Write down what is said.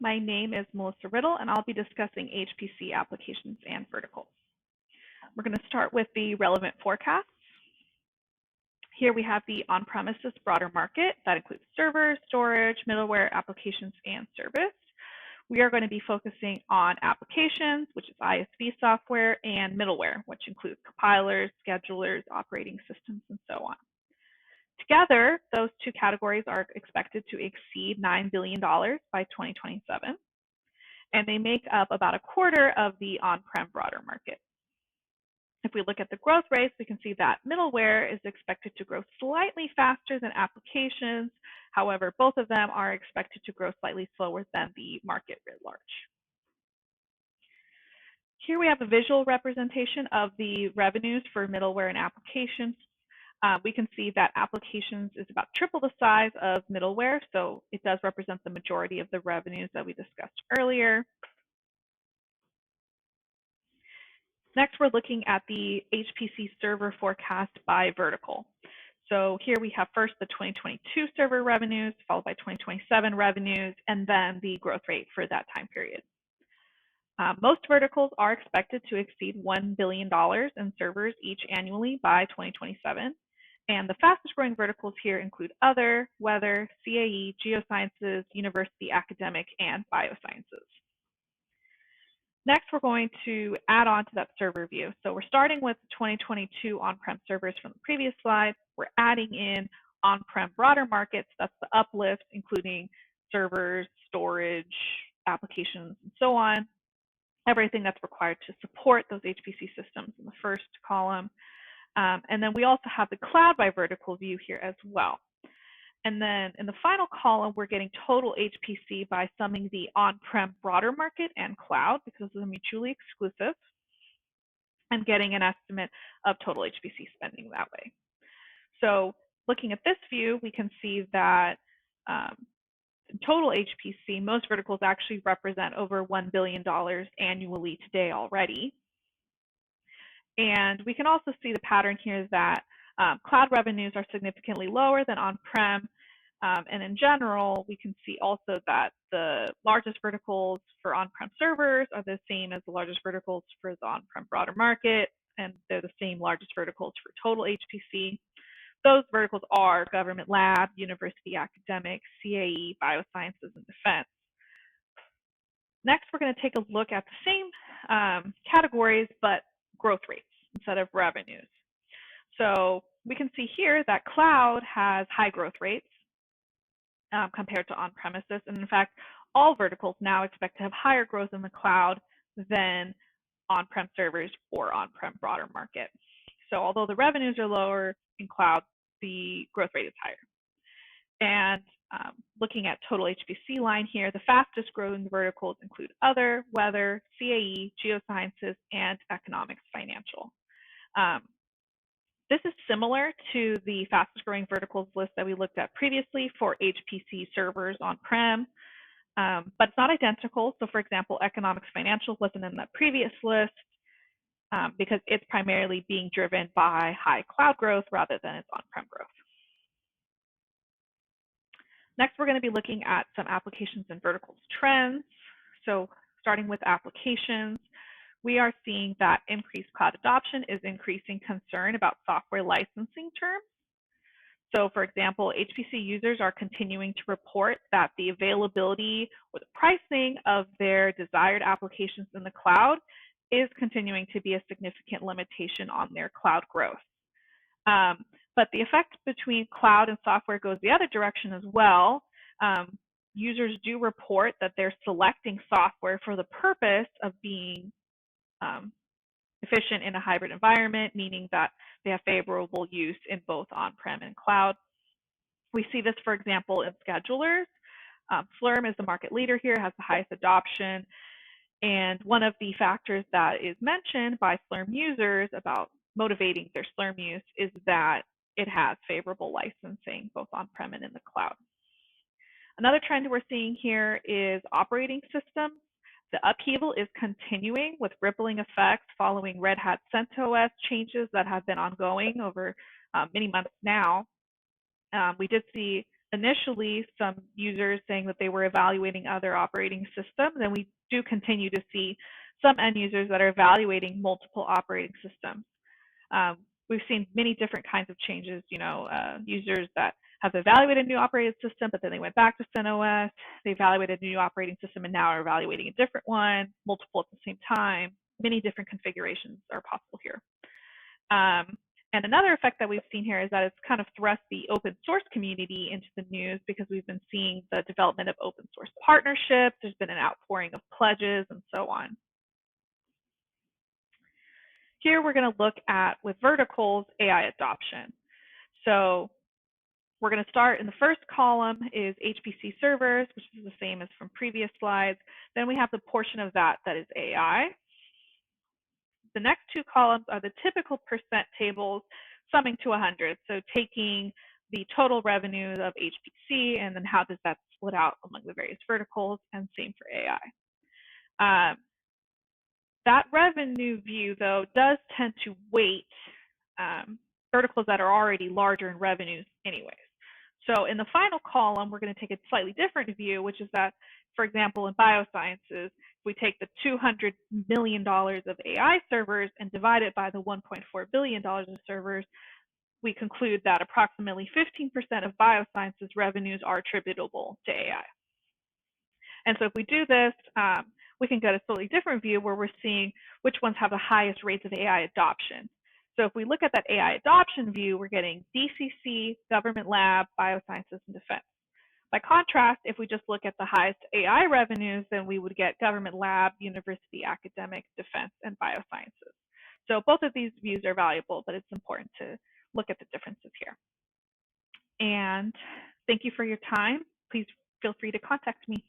My name is Melissa Riddle, and I'll be discussing HPC applications and verticals. We're going to start with the relevant forecasts. Here we have the on-premises broader market that includes servers, storage, middleware, applications, and service. We are going to be focusing on applications, which is ISV software, and middleware, which includes compilers, schedulers, operating systems, and so on. Together, those two categories are expected to exceed $9 billion by 2027, and they make up about a quarter of the on-prem broader market. If we look at the growth rates, we can see that middleware is expected to grow slightly faster than applications. However, both of them are expected to grow slightly slower than the market writ large. Here we have a visual representation of the revenues for middleware and applications. We can see that applications is about triple the size of middleware, so it does represent the majority of the revenues that we discussed earlier. Next, we're looking at the HPC server forecast by vertical. So here we have first the 2022 server revenues, followed by 2027 revenues, and then the growth rate for that time period. Most verticals are expected to exceed $1 billion in servers each annually by 2027. And the fastest growing verticals here include other, weather, CAE, geosciences, university, academic, and biosciences. Next, we're going to add on to that server view. So we're starting with 2022 on-prem servers from the previous slide. We're adding in on-prem broader markets. That's the uplift, including servers, storage, applications, and so on. Everything that's required to support those HPC systems in the first column. And then we also have the cloud by vertical view here as well. And then in the final column, we're getting total HPC by summing the on-prem broader market and cloud, because they're mutually exclusive, and getting an estimate of total HPC spending that way. So looking at this view, we can see that in total HPC, most verticals actually represent over $1 billion annually today already. And we can also see the pattern here that cloud revenues are significantly lower than on-prem. And in general, we can see also that the largest verticals for on-prem servers are the same as the largest verticals for the on-prem broader market, and they're the same largest verticals for total HPC. Those verticals are government lab, university, academic, CAE, biosciences, and defense. Next, we're going to take a look at the same categories, but growth rates instead of revenues. So we can see here that cloud has high growth rates compared to on-premises. And in fact, all verticals now expect to have higher growth in the cloud than on-prem servers or on-prem broader market. So although the revenues are lower in cloud, the growth rate is higher. And looking at total HPC line here, the fastest growing verticals include other, weather, CAE, geosciences, and economics financial. This is similar to the fastest growing verticals list that we looked at previously for HPC servers on-prem, but it's not identical. So for example, economics financial wasn't in that previous list because it's primarily being driven by high cloud growth rather than its on-prem growth. Next, we're going to be looking at some applications and verticals trends. So starting with applications, we are seeing that increased cloud adoption is increasing concern about software licensing terms. So for example, HPC users are continuing to report that the availability or the pricing of their desired applications in the cloud is continuing to be a significant limitation on their cloud growth. But the effect between cloud and software goes the other direction as well. Users do report that they're selecting software for the purpose of being efficient in a hybrid environment, meaning that they have favorable use in both on-prem and cloud. We see this, for example, in schedulers. Slurm is the market leader here, has the highest adoption. And one of the factors that is mentioned by Slurm users about motivating their Slurm use is that it has favorable licensing, both on-prem and in the cloud. Another trend we're seeing here is operating systems. The upheaval is continuing with rippling effects following Red Hat CentOS changes that have been ongoing over many months now. We did see initially some users saying that they were evaluating other operating systems, and we do continue to see some end users that are evaluating multiple operating systems. We've seen many different kinds of changes, users that have evaluated a new operating system, but then they went back to CentOS, they evaluated a new operating system and now are evaluating a different one, multiple at the same time. Many different configurations are possible here. And another effect that we've seen here is that it's kind of thrust the open source community into the news because we've been seeing the development of open source partnerships. There's been an outpouring of pledges and so on. Here we're going to look at, with verticals, AI adoption. So we're going to start in the first column is HPC servers, which is the same as from previous slides. Then we have the portion of that that is AI. The next two columns are the typical percent tables summing to 100. So taking the total revenues of HPC and then how does that split out among the various verticals, and same for AI. That revenue view, though, does tend to weight verticals that are already larger in revenues anyways. So in the final column, we're going to take a slightly different view, which is that, for example, in biosciences, if we take the $200 million of AI servers and divide it by the $1.4 billion of servers, we conclude that approximately 15% of biosciences revenues are attributable to AI. And so if we do this, we can get a slightly different view where we're seeing which ones have the highest rates of AI adoption. So if we look at that AI adoption view, we're getting DCC, government lab, biosciences, and defense. By contrast, if we just look at the highest AI revenues, then we would get government lab, university, academic, defense, and biosciences. So both of these views are valuable, but it's important to look at the differences here. And thank you for your time. Please feel free to contact me.